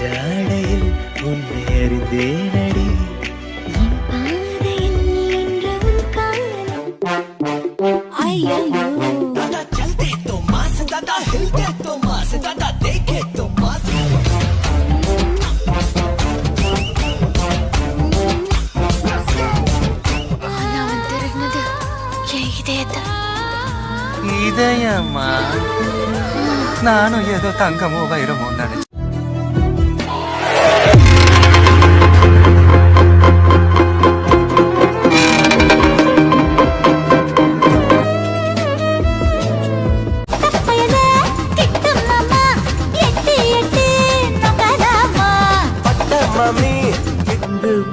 ஜாடையில் உன்னை அறிந்தேனடி. இதயமா நானும் ஏதோ தங்கமோ வைரமோ நினைச்சு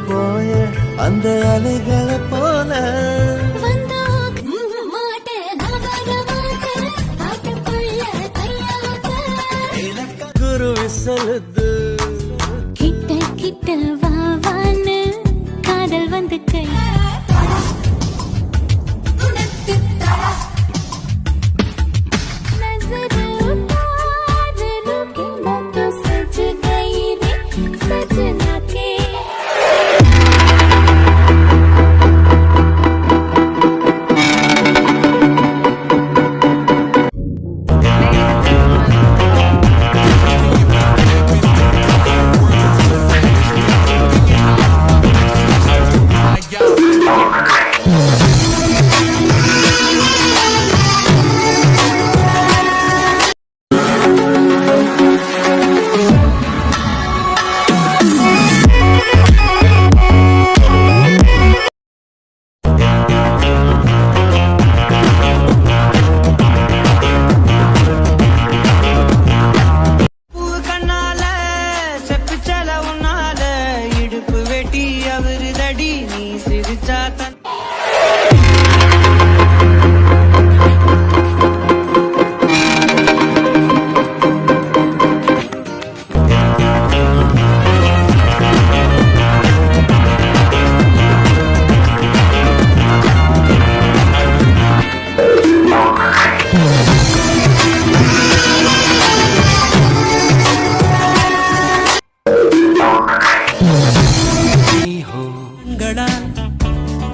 போய அந்த அலைகளை போல குரு விசலுது கிட்ட கிட்ட வாவான்னு காதல் வந்து கை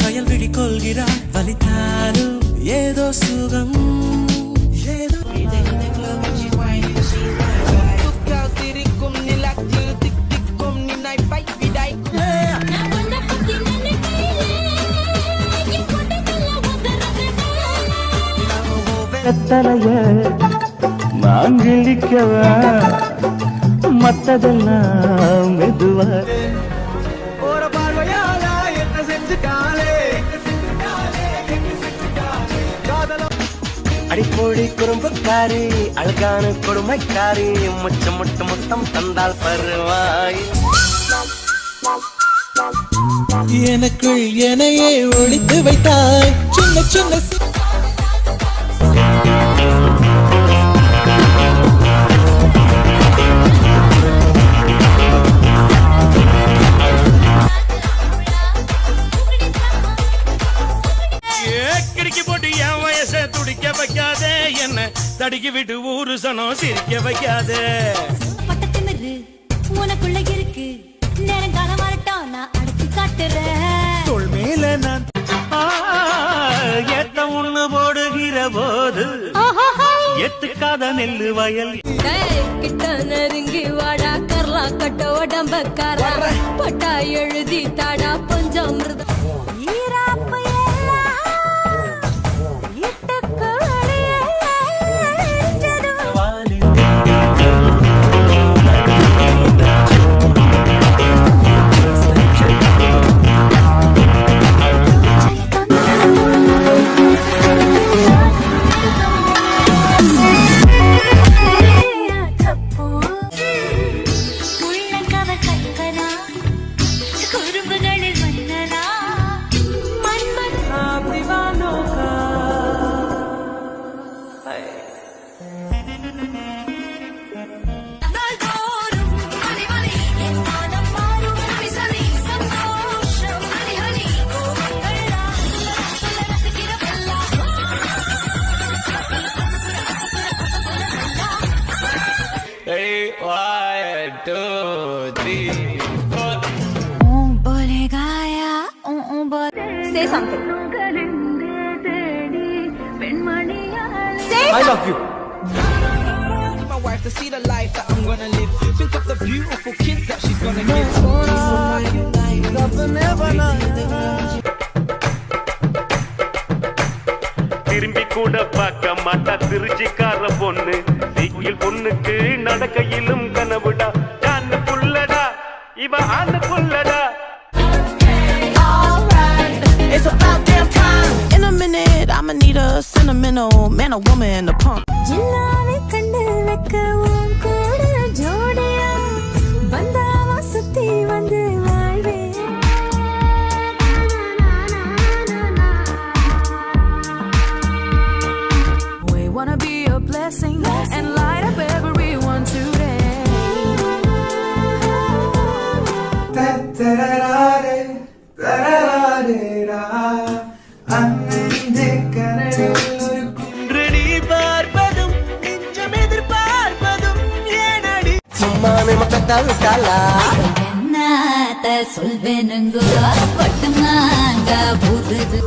கயல்விழி கொள்கிறார் வலித்தாலும் ஏதோ சுகம் ஏதோ சிரிக்கும் நிலத்தில் திக்கும் நினை பைவிடை நான் கிழிக்கவா மத்ததெல்லாம் மெதுவா அடிப்பொடி குறும்புக்காரி அழகான கொடுமைக்காரி முச்சம் முட்டு முத்தம் தந்தால் பருவாய் எனக்குள் எனையே ஒழித்து வைத்தாய் சின்ன சின்ன தடுக்கி விட்டு ஊரு சனம் சிரிக்க வைக்காதே பட்டத்திமிரு உனக்குள்ள இருக்கு நேரம் காலம் வரட்டும் நான் அடக்கி காட்டுறேன் தோள் மேல நான் ஏத்த ஒண்ணு போடுகிற போது எத்துக்காத நெல்லு வயல் கிட்ட நெருங்கி வாடா கரலா கட்ட உடம்பக்காரா பட்டா எழுதி தாடா கொஞ்சம் மிருதம் குறும்புகளில் வந்தனா 2 3 Say something. I love you. My wife to see the life that I'm gonna live. Think of the beautiful kids that she's gonna give. திரும்பி கூட பார்க்க மாட்டா திருச்சிக்கார பொண்ணு சீக்கியில் பொண்ணுக்கு நடக்கையிலும் கனவுடா ஜான்னு புள்ளடா இவ ஆண்டு புள்ளடா It's about damn time. In a minute, I'ma need a sentimental man or woman to pump. ஜில்லாவை கண்டு வைக்க உன் கூட ஜோடியா வந்தாவா சுத்தி வந்து வாழ்வே We wanna be a blessing and light up everyone today. Ready பார்ப்பதும் நெஞ்சம் எதிர்பார்ப்பதும் ஏனடி சும்மாவே மக்கத்தா விட்டாளா என்னத்த சொல்வேனுங்கோ பட்டுமாங்க புதுது